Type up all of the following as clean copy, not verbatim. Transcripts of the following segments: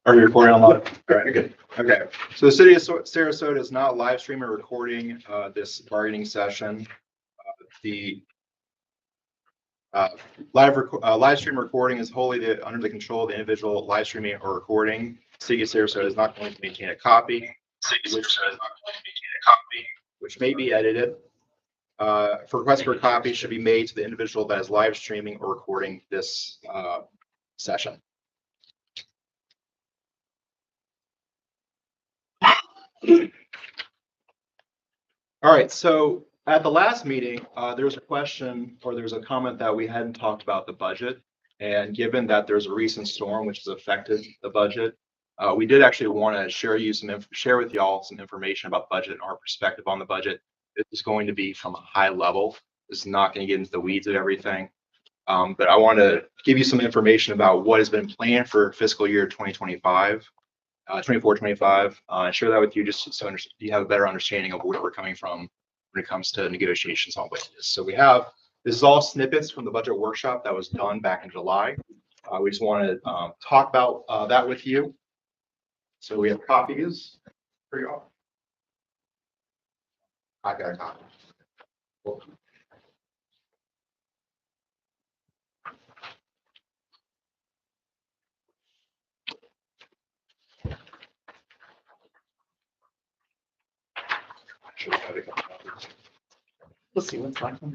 Are you recording on live? All right, good. Okay. So the city of Sarasota is not live streaming or recording this bargaining session. The live stream recording is wholly under the control of the individual live streaming or recording. The city of Sarasota is not going to maintain a copy, which may be edited. For request for a copy should be made to the individual that is live streaming or recording this session. All right, so at the last meeting, there was a question or there was a comment that we hadn't talked about the budget. And given that there's a recent storm which has affected the budget, we did actually want to share with y'all some information about budget and our perspective on the budget. This is going to be from a high level. This is not going to get into the weeds of everything. But I want to give you some information about what has been planned for fiscal year 2025. 24-25, and share that with you just so you have a better understanding of where we're coming from when it comes to negotiations on wages. So this is all snippets from the budget workshop that was done back in July. We just want to talk about that with you. So we have copies for you all. I got a copy. Cool. We'll see what's like. All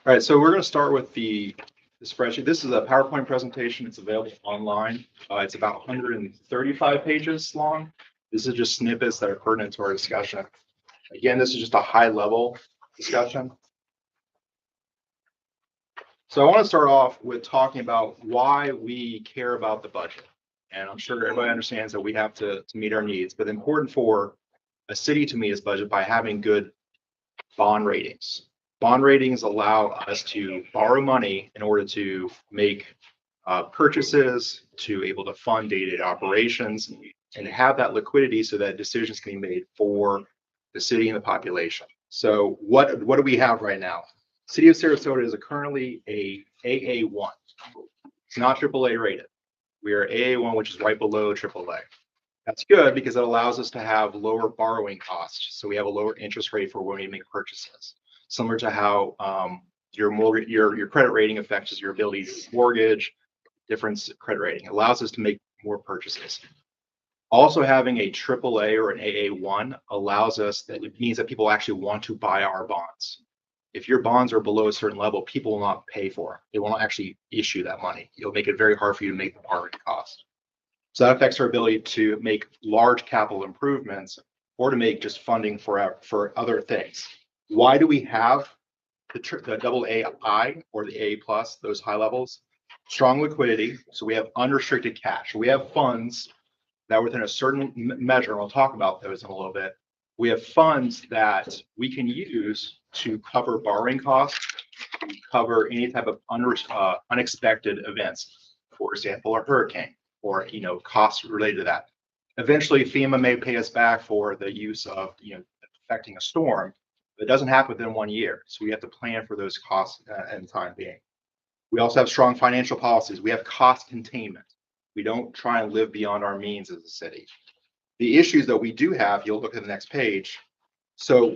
right, so we're going to start with the spreadsheet. This is a PowerPoint presentation. It's available online. It's about 135 pages long. This is just snippets that are pertinent to our discussion. Again, this is just a high-level discussion. So I want to start off with talking about why we care about the budget. And I'm sure everybody understands that we have to meet our needs, but it's important for a city to meet its budget by having good bond ratings. Bond ratings allow us to borrow money in order to make purchases, to able to fund day-to-day operations, and have that liquidity so that decisions can be made for the city and the population. So what do we have right now? City of Sarasota is currently a AA1. It's not AAA rated. We are AA1, which is right below AAA. That's good because it allows us to have lower borrowing costs. So we have a lower interest rate for when we make purchases, similar to how your credit rating affects your ability to mortgage, different credit rating. It allows us to make more purchases. Also, having a AAA or an AA1 allows us that it means that people actually want to buy our bonds. If your bonds are below a certain level, people will not pay for them. They will not actually issue that money. It'll make it very hard for you to make the borrowing cost. So that affects our ability to make large capital improvements or to make just funding for other things. Why do we have the double AI or the AA plus, those high levels? Strong liquidity. So we have unrestricted cash. We have funds that within a certain measure, and we'll talk about those in a little bit, we have funds that we can use to cover borrowing costs, cover any type of unexpected events, for example, a hurricane or costs related to that. Eventually, FEMA may pay us back for the use of affecting a storm. But it doesn't happen within 1 year, so we have to plan for those costs in time being. We also have strong financial policies. We have cost containment. We don't try and live beyond our means as a city. The issues that we do have, you'll look at the next page. So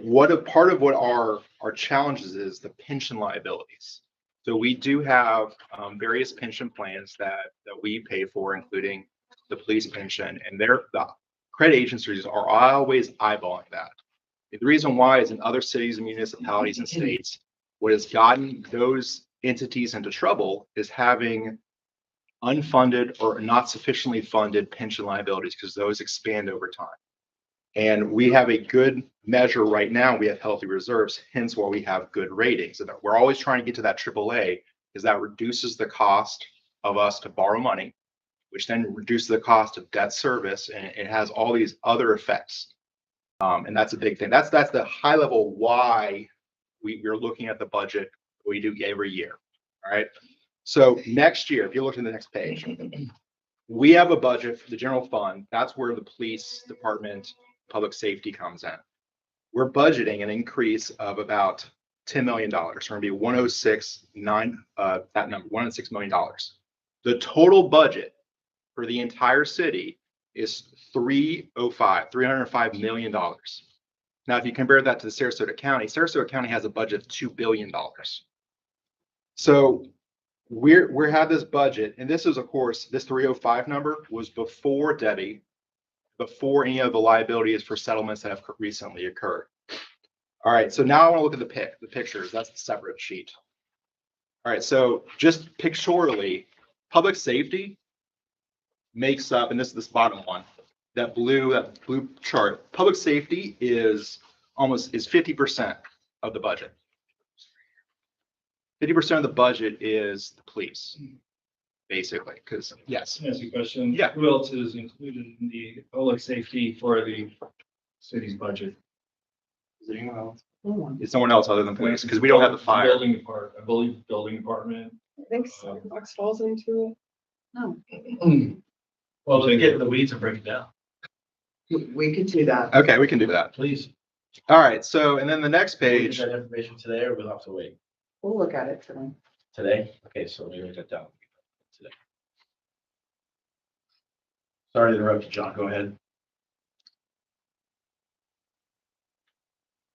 part of what our challenges is the pension liabilities. So we do have various pension plans that we pay for, including the police pension, and the credit agencies are always eyeballing that. The reason why is in other cities and municipalities and states, what has gotten those entities into trouble is having unfunded or not sufficiently funded pension liabilities, because those expand over time. And we have a good measure right now. We have healthy reserves, hence why we have good ratings. And we're always trying to get to that AAA, because that reduces the cost of us to borrow money, which then reduces the cost of debt service, and it has all these other effects. And that's a big thing. That's the high level why we're looking at the budget we do every year. All right. So next year, if you look at the next page, we have a budget for the general fund. That's where the police department, public safety comes in. We're budgeting an increase of about $10 million. We're going to be 106.9, that number, $106 million. The total budget for the entire city is $305 million. Now, if you compare that to the Sarasota County has a budget of $2 billion. So we have this budget, and this is, of course, this 305 number was before Debbie, before any of the liabilities for settlements that have recently occurred. All right, so now I want to look at the pictures. That's the separate sheet. All right, so just pictorially, public safety makes up, and this is this bottom one, that blue chart. Public safety is 50% of the budget. 50% of the budget is the police, basically, because yes. Can I ask you a question? Yeah. Who else is included in the public safety for the city's budget? Is it anyone else? It's someone else other than police, because we don't have the fire. Building department, I believe building department. I think Fox falls into it. No, Well, let's get in the weeds and break it down, we could do that. Okay, we can do that. please. All right, so, and then the next Can we page, get that information today, or we'll have to wait? We'll look at it tonight. Today? Okay, so let me write that down. Today. Sorry to interrupt you, John, go ahead.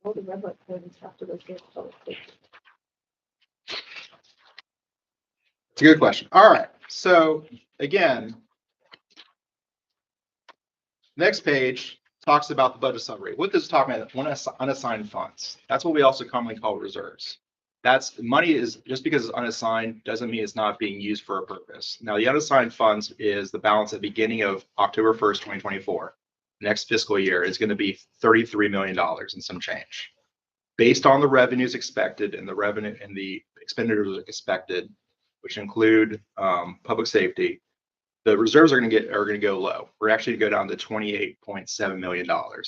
All the red light codes have to go through public safety. it's a good question. All right, so again, next page talks about the budget summary. What this is talking about, unassigned funds. That's what we also commonly call reserves. That's money is just because it's unassigned doesn't mean it's not being used for a purpose. Now, the unassigned funds is the balance at the beginning of October 1st, 2024. Next fiscal year is going to be $33 million and some change. Based on the revenues expected and the revenue and the expenditures expected, which include public safety, the reserves are going to go low. We're actually going to go down to $28.7 million.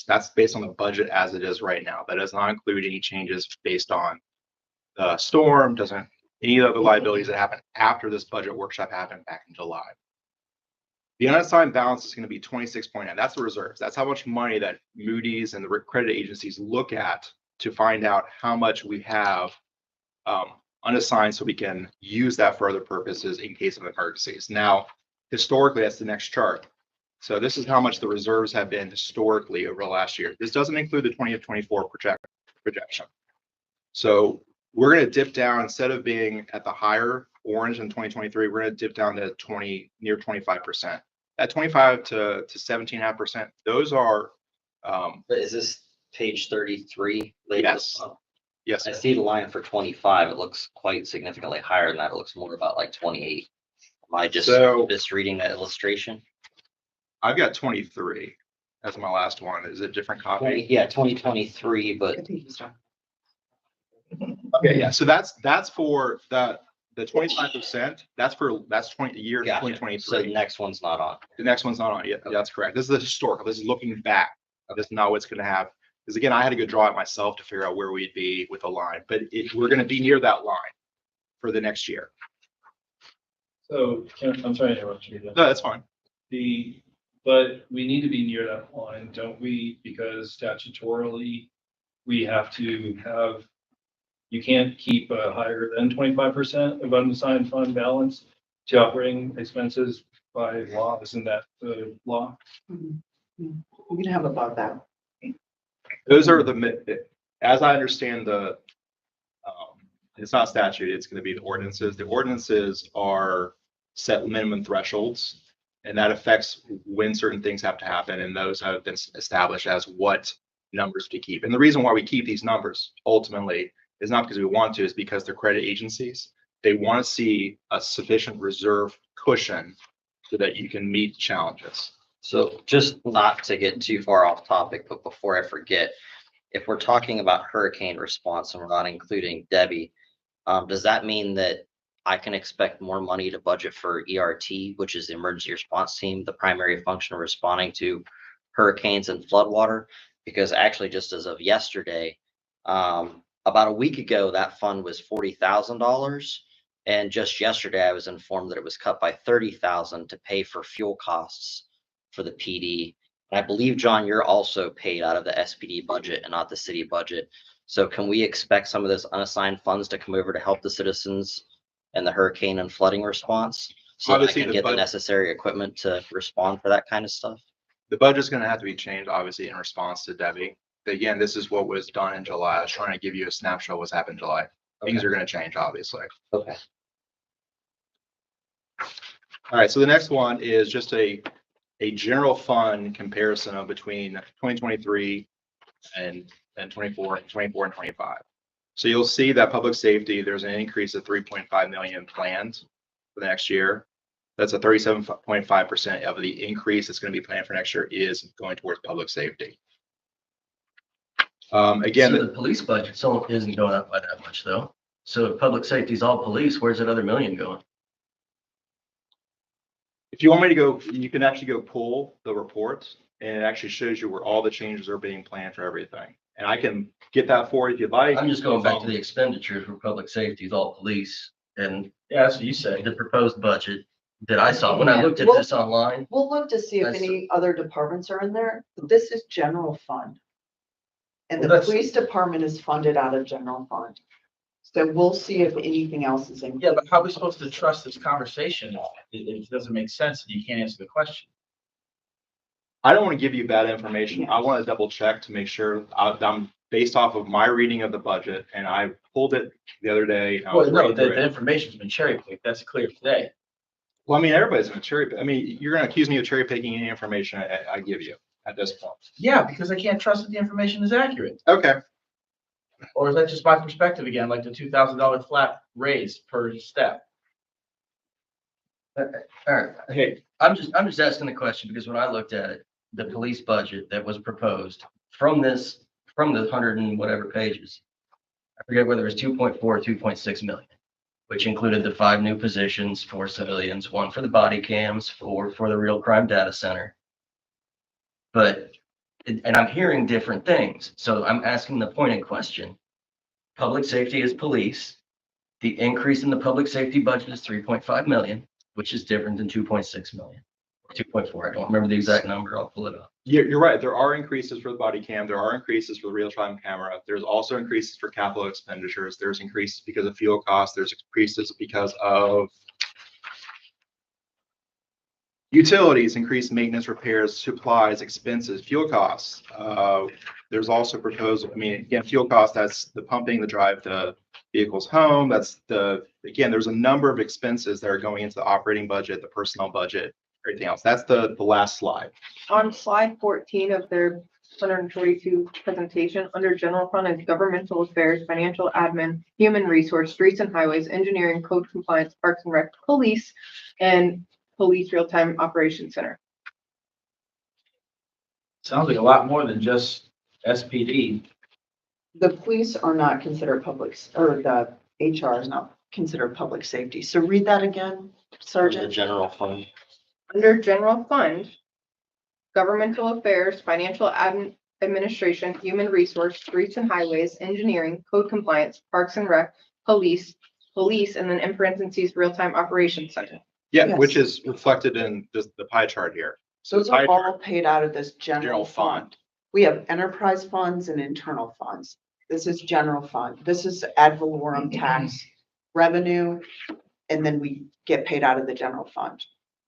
That's based on the budget as it is right now. That does not include any changes based on the storm, doesn't any of the liabilities that happened after this budget workshop happened back in July. The unassigned balance is going to be 26.9. That's the reserves. That's how much money that Moody's and the credit agencies look at to find out how much we have unassigned, so we can use that for other purposes in case of emergencies. Now, historically, that's the next chart. So this is how much the reserves have been historically over the last year. This doesn't include the 2024 projection. So we're going to dip down, instead of being at the higher orange in 2023, we're going to dip down to near 25%. At 25 to 17.5%, those are. But is this page 33? Yes. Yes. I see the line for 25. It looks quite significantly higher than that. It looks more about like 28. Am I just misreading that illustration? I've got 23 as my last one. Is it a different copy? Yeah, 2023, but I think he's talking. Okay, yeah. So that's for the 25%. That's 20 year gotcha. 2023. So the next one's not on. The next one's not on yet. That's correct. This is the historical. This is looking back. This is not what's going to have. Because again, I had to go draw it myself to figure out where we'd be with a line, but we're going to be near that line for the next year. So I'm sorry to interrupt you. No, that's fine. But we need to be near that line, don't we? Because statutorily, we have to have, you can't keep a higher than 25% of unassigned fund balance to operating expenses by law. Isn't that the law? You can have above that. Those are as I understand it's not statute, it's going to be the ordinances. The ordinances are set minimum thresholds, and that affects when certain things have to happen. And those have been established as what numbers to keep. And the reason why we keep these numbers ultimately is not because we want to, it's because the credit agencies they want to see a sufficient reserve cushion so that you can meet challenges. So just not to get too far off topic, but before I forget, if we're talking about hurricane response and we're not including Debbie, does that mean that I can expect more money to budget for ERT, which is the emergency response team, the primary function of responding to hurricanes and floodwater? Because actually, just as of yesterday, about a week ago, that fund was $40,000. And just yesterday, I was informed that it was cut by 30,000 to pay for fuel costs for the PD. And I believe, John, you're also paid out of the SPD budget and not the city budget. So can we expect some of those unassigned funds to come over to help the citizens in the hurricane and flooding response? So that I Obviously, can the get the bud- necessary equipment to respond for that kind of stuff? The budget's going to have to be changed, obviously, in response to Debbie. Again, this is what was done in July. I was trying to give you a snapshot of what's happened in July. Things Okay. are going to change, obviously. Okay. All right, so the next one is just a general fund comparison of between 2023 and 24 and 25. So you'll see that public safety, there's an increase of 3.5 million planned for the next year. That's a 37.5% of the increase that's going to be planned for next year is going towards public safety. Again, So the police budget isn't going up by that much though. So if public safety is all police, where's that other million going? if you want me to go, you can actually go pull the reports and it actually shows you where all the changes are being planned for everything. And I can get that for you if you'd like. I'm just going back to the expenditures for public safety is all police. And Yeah, that's what you say. the proposed budget that I saw, when I looked at this online, We'll look to see if That's- any other departments are in there. This is general fund. And Well, the that's- police department is funded out of general fund. So we'll see if anything else is in. Yeah, but how are we supposed to trust this conversation? It doesn't make sense and you can't answer the question. I don't want to give you bad information. I want to double check to make sure I'm based off of my reading of the budget and I pulled it the other day. and I was Well, no, reading through the it. information's been cherry picked. That's clear today. Well, I mean, everybody's going to I mean, you're going to accuse me of cherry picking any information I give you at this point. Yeah, because I can't trust that the information is accurate. Okay. Or is that just my perspective again, like the $2,000 flat raise per step? all right, Hey, I'm just asking the question because when I looked at it, the police budget that was proposed from the 100 and whatever pages, I forget whether it was 2.4 or 2.6 million, which included the 5 new positions for civilians, 1 for the body cams, 4 for the real crime data center. But, and I'm hearing different things. So I'm asking the pointed question. Public safety is police. The increase in the public safety budget is 3.5 million, which is different than 2.6 million. 2.4, I don't remember the exact number. I'll pull it up. you're right. There are increases for the body cam. There are increases for the real-time camera. There's also increases for capital expenditures. There's increases because of fuel costs. There's increases because of utilities, increased maintenance, repairs, supplies, expenses, fuel costs. There's also proposed, I mean, again, fuel costs, that's the pumping, the drive the vehicles home. Again, there's a number of expenses that are going into the operating budget, the personnel budget, everything else. That's the last slide. On slide 14 of their 142 presentation, under general fund and governmental affairs, financial admin, human resource, streets and highways, engineering, code compliance, parks and rec, police, and police real-time operations center. Sounds like a lot more than just SPD. The police are not considered public, or the HR is not considered public safety. So read that again, The Sergeant. general fund. Under general fund, governmental affairs, financial administration, human resource, streets and highways, engineering, code compliance, parks and rec, police, and then in parentheses, real-time operations center. Yeah, Yes. which is reflected in the pie chart here. So Those the pie are chart, all paid out of this general general fund. fund. We have enterprise funds and internal funds. This is general fund. This is ad valorem tax revenue. And then we get paid out of the general fund.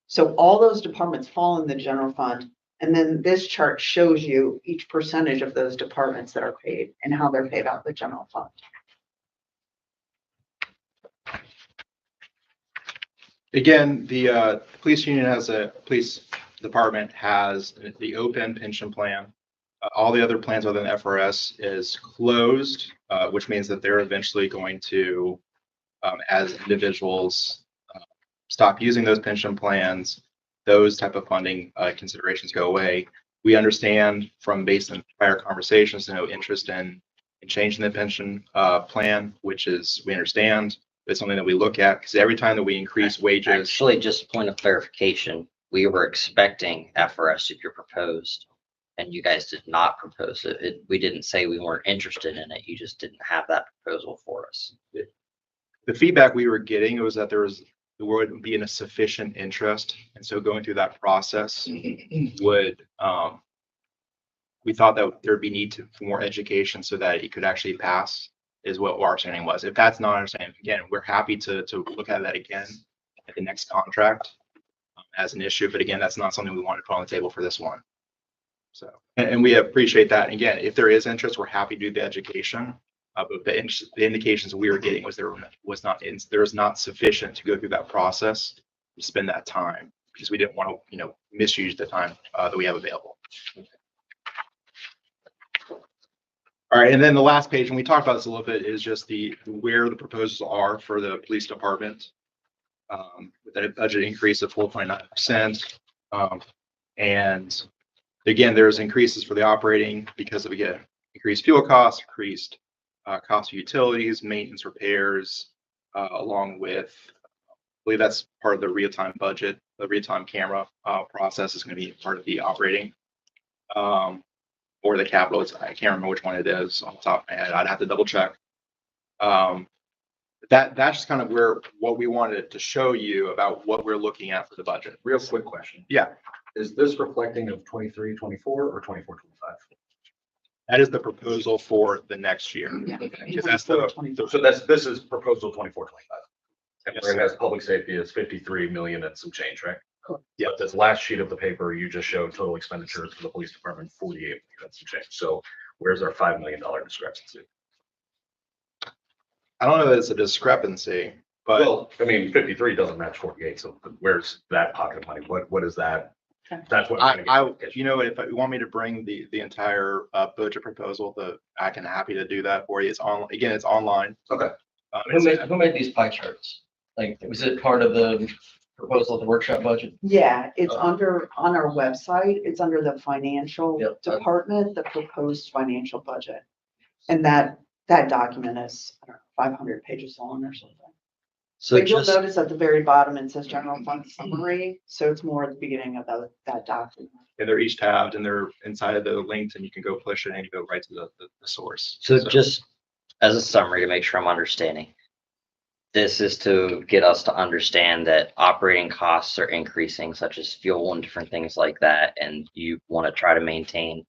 So all those departments fall in the general fund. And then this chart shows you each percentage of those departments that are paid and how they're paid out of the general fund. Again, the police union police department has the open pension plan. All the other plans other than FRS is closed, which means that they're eventually going to as individuals stop using those pension plans, those type of funding considerations go away. We understand from based on prior conversations, no interest in changing the pension plan, which is, we understand. It's something that we look at because every time that we increase wages. Actually, just point of clarification, we were expecting FRS if you're proposed, and you guys did not propose it. We didn't say we weren't interested in it. You just didn't have that proposal for us. The feedback we were getting was that there would be a sufficient interest. And so going through that process would, we thought that there'd be need for more education so that it could actually pass, is what our understanding was. If that's not understanding, again, we're happy to look at that again at the next contract as an issue. But again, that's not something we want to put on the table for this one. So, and we appreciate that. And again, if there is interest, we're happy to do the education. But the indications we were getting was there was not sufficient to go through that process to spend that time, because we didn't want to, misuse the time that we have available. All right, and then the last page, and we talked about this a little bit, is just where the proposals are for the police department. With that budget increase of 4.9%. And again, there's increases for the operating because of, again, increased fuel costs, increased cost of utilities, maintenance, repairs, along with, I believe that's part of the real-time budget. The real-time camera process is going to be part of the operating or the capital. I can't remember which one it is off the top of my head. I'd have to double check. That's just kind of what we wanted to show you about what we're looking at for the budget. Real quick question. Yeah. Is this reflecting of 23, 24 or 24, 25? That is the proposal for the next year. Yeah. Because that's So this is proposal 24, 25. And where it has public safety is 53 million and some change, right? Yeah. But this last sheet of the paper, you just showed total expenditures for the police department, 48 million and some change. So where's our $5 million discrepancy? I don't know that it's a discrepancy, but Well, I mean, 53 doesn't match 48. So where's that pocket of money? What is that? That's what. I'm trying to get if you want me to bring the entire budget proposal, I can happy to do that for you. It's on, again, it's online. Okay. Who made these pie charts? Like, was it part of the proposal of the workshop budget? Yeah, it's on our website. It's under the financial Yep. department, the proposed financial budget. And that document is, I don't know, 500 pages long or something. So But you'll just, notice at the very bottom, it says general fund summary. So it's more at the beginning of that document. And they're each tabbed and they're inside of the links, and you can go push it and you go right to the source. so just as a summary to make sure I'm understanding. This is to get us to understand that operating costs are increasing, such as fuel and different things like that. And you want to try to maintain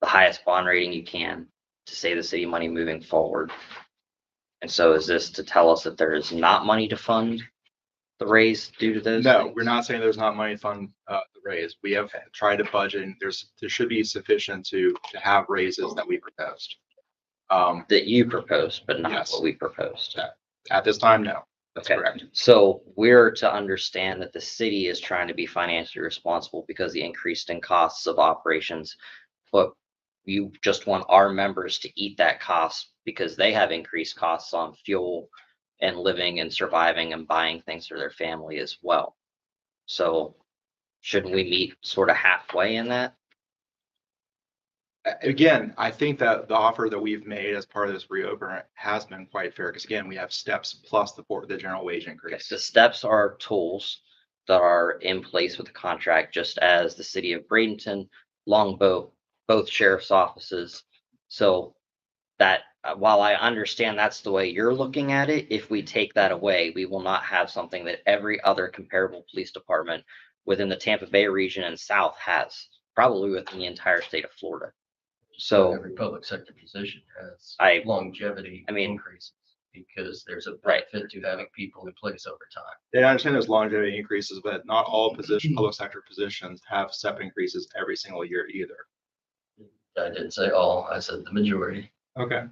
the highest bond rating you can to save the city money moving forward. And so is this to tell us that there is not money to fund the raise due to those? No, things? we're not saying there's not money to fund the raise. We have tried to budget, and there should be sufficient to have raises that we proposed. That you proposed, but not Yes. what we proposed. At this time, no, that's Okay. correct. So we're to understand that the city is trying to be financially responsible because the increased in costs of operations. But you just want our members to eat that cost because they have increased costs on fuel and living and surviving and buying things for their family as well. So shouldn't we meet sort of halfway in that? Again, I think that the offer that we've made as part of this reopen has been quite fair, because again, we have steps plus the general wage increase. The steps are tools that are in place with the contract, just as the city of Bradenton, Longboat, both sheriff's offices. So that while I understand that's the way you're looking at it, if we take that away, we will not have something that every other comparable police department within the Tampa Bay region and South has, probably within the entire state of Florida. So Every public sector position has I longevity mean- increases because there's a Right. benefit to having people in place over time. And I understand there's longevity increases, but not all public sector positions have step increases every single year either. I didn't say all, I said the majority. Okay.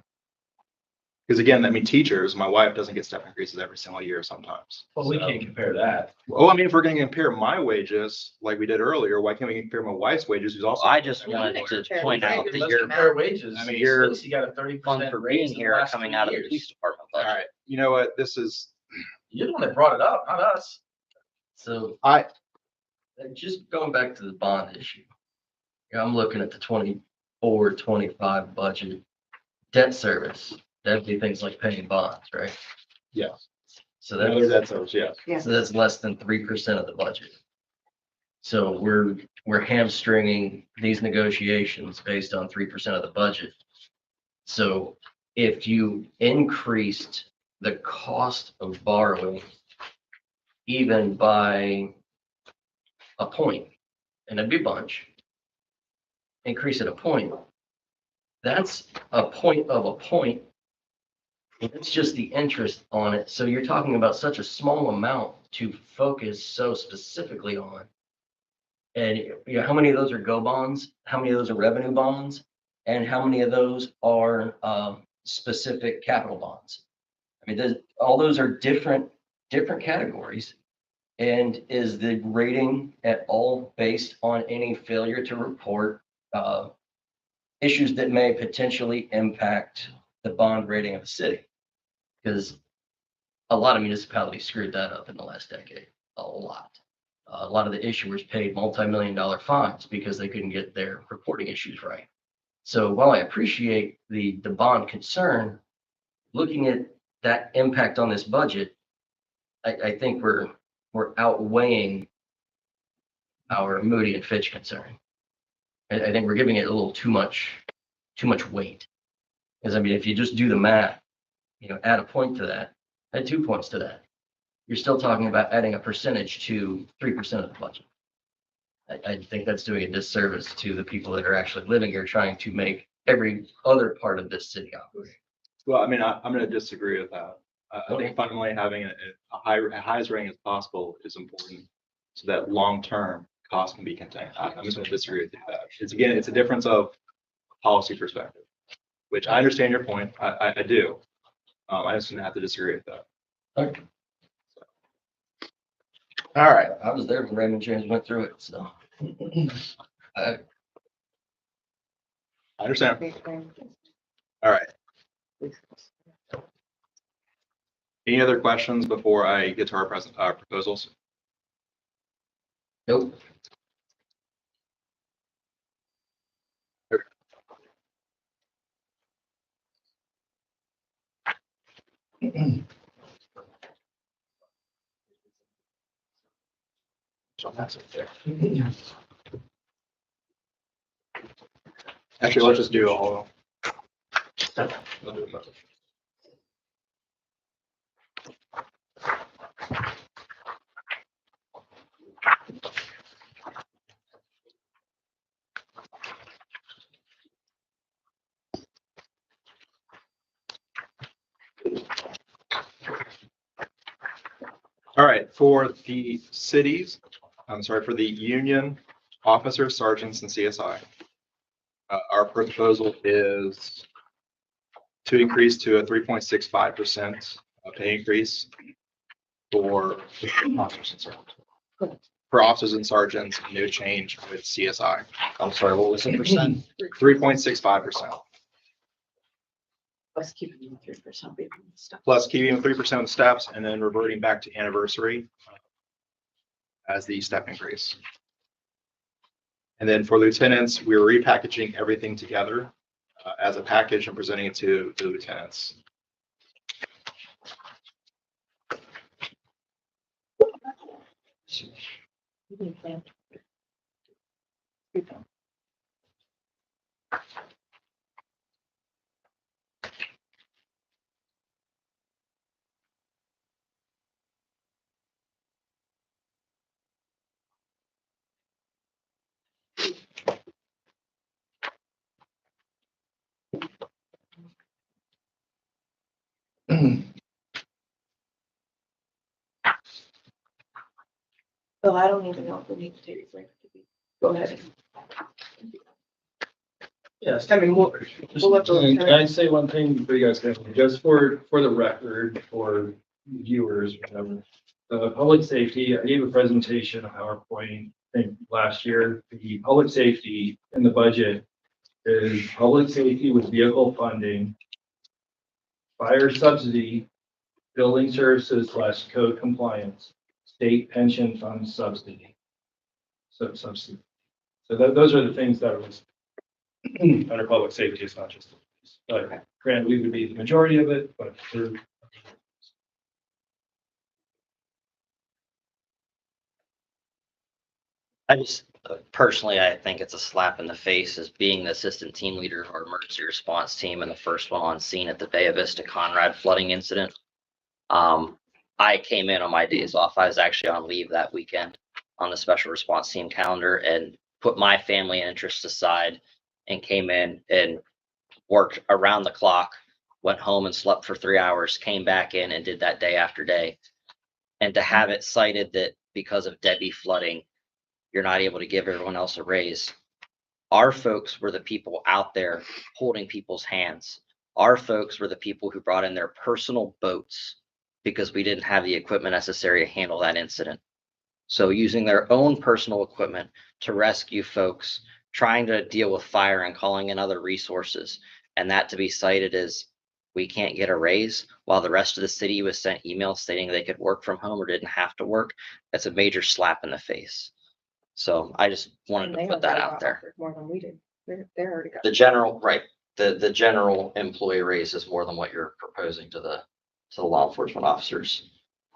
Because again, I mean, teachers, my wife doesn't get step increases every single year sometimes. Well, we can't compare that. Oh, I mean, if we're going to compare my wages like we did earlier, why can't we compare my wife's wages, who's also? I just wanted to point out that Let's your compare wages. I mean, your You got a 30% funds for being raise in the here are last coming 3 out of the years. police department All budget. right. you know what, this is, You're the one that brought it up, not us. So Just going back to the bond issue. Yeah, I'm looking at the 24-25 budget. Debt service, that'd be things like paying bonds, right? yes. So Another that's, debt service, yes. Yes. so that's less than 3% of the budget. So we're hamstringing these negotiations based on 3% of the budget. So if you increased the cost of borrowing even by a point, and it'd be a bunch, increase it a point, that's a point of a point. It's just the interest on it. So you're talking about such a small amount to focus so specifically on. And you know, how many of those are go bonds? How many of those are revenue bonds? And how many of those are specific capital bonds? I mean, all those are different categories. And is the rating at all based on any failure to report issues that may potentially impact the bond rating of the city? Because a lot of municipalities screwed that up in the last decade, a lot. A lot of the issuers paid multi-million-dollar fines because they couldn't get their reporting issues right. So while I appreciate the bond concern, looking at that impact on this budget, I think we're outweighing our Moody and Fitch concern. I think we're giving it a little too much weight. Because I mean, if you just do the math, you know, add a point to that, add 2 points to that, you're still talking about adding a percentage to 3% of the budget. I think that's doing a disservice to the people that are actually living here, trying to make every other part of this city operate. Well, I mean, I'm going to disagree with that. I Okay. think fundamentally having a highest rating as possible is important so that long-term costs can be contained. I'm just going to disagree with you with that. It's a difference of policy perspective, which I understand your point. I do. I just gonna have to disagree with that. Okay. All right. I was there when Raymond James went through it, so. I understand. All right. Any other questions before I get to our proposals? Nope. So that's it there. Actually, let's just do all. We'll do both. All right, for the cities, for the union officers, sergeants, and CSI, our proposal is to increase to a 3.65% pay increase for officers and sergeants. For officers and sergeants, no change with CSI. I'm sorry, what was the percent? 3.65%. Let's keep it in 3% stuff. Plus keeping 3% of the steps and then reverting back to anniversary as the step increase. And then for lieutenants, we're repackaging everything together as a package and presenting it to the lieutenants. So I don't even know if we need to take a break. Go ahead. Yes. I mean, we'll let those- Can I say one thing before you guys go? Just for the record, for viewers, whatever. Public safety, I gave a presentation on PowerPoint, I think last year. The public safety in the budget is public safety with vehicle funding, fire subsidy, building services / code compliance, state pension fund subsidy. Subsidy. So those are the things that was under public safety, it's not just the police. But granted, we would be the majority of it, but through. I just personally, I think it's a slap in the face as being the assistant team leader of our emergency response team and the first one on scene at the Bay Vista Conrad flooding incident. I came in on my days off. I was actually on leave that weekend on the special response team calendar and put my family interests aside and came in and worked around the clock, went home and slept for 3 hours, came back in and did that day after day. And to have it cited that because of Debbie flooding, you're not able to give everyone else a raise. Our folks were the people out there holding people's hands. Our folks were the people who brought in their personal boats because we didn't have the equipment necessary to handle that incident. So using their own personal equipment to rescue folks, trying to deal with fire and calling in other resources, and that to be cited as we can't get a raise while the rest of the city was sent emails stating they could work from home or didn't have to work. That's a major slap in the face. So I just wanted to put that out there. More than we did. They're already got. The general, right, the general employee raise is more than what you're proposing to the law enforcement officers.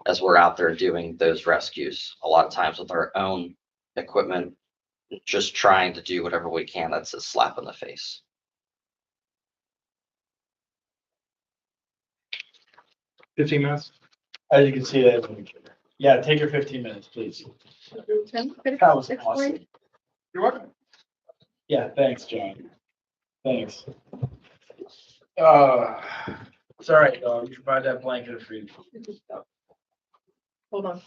As we're out there doing those rescues, a lot of times with our own equipment, just trying to do whatever we can, that's a slap in the face. 15 minutes? As you can see, that. Yeah, take your 15 minutes, please. That was awesome. You're welcome. Yeah, thanks, John. Thanks. It's all right, dog. You provide that blanket of freedom. Hold on.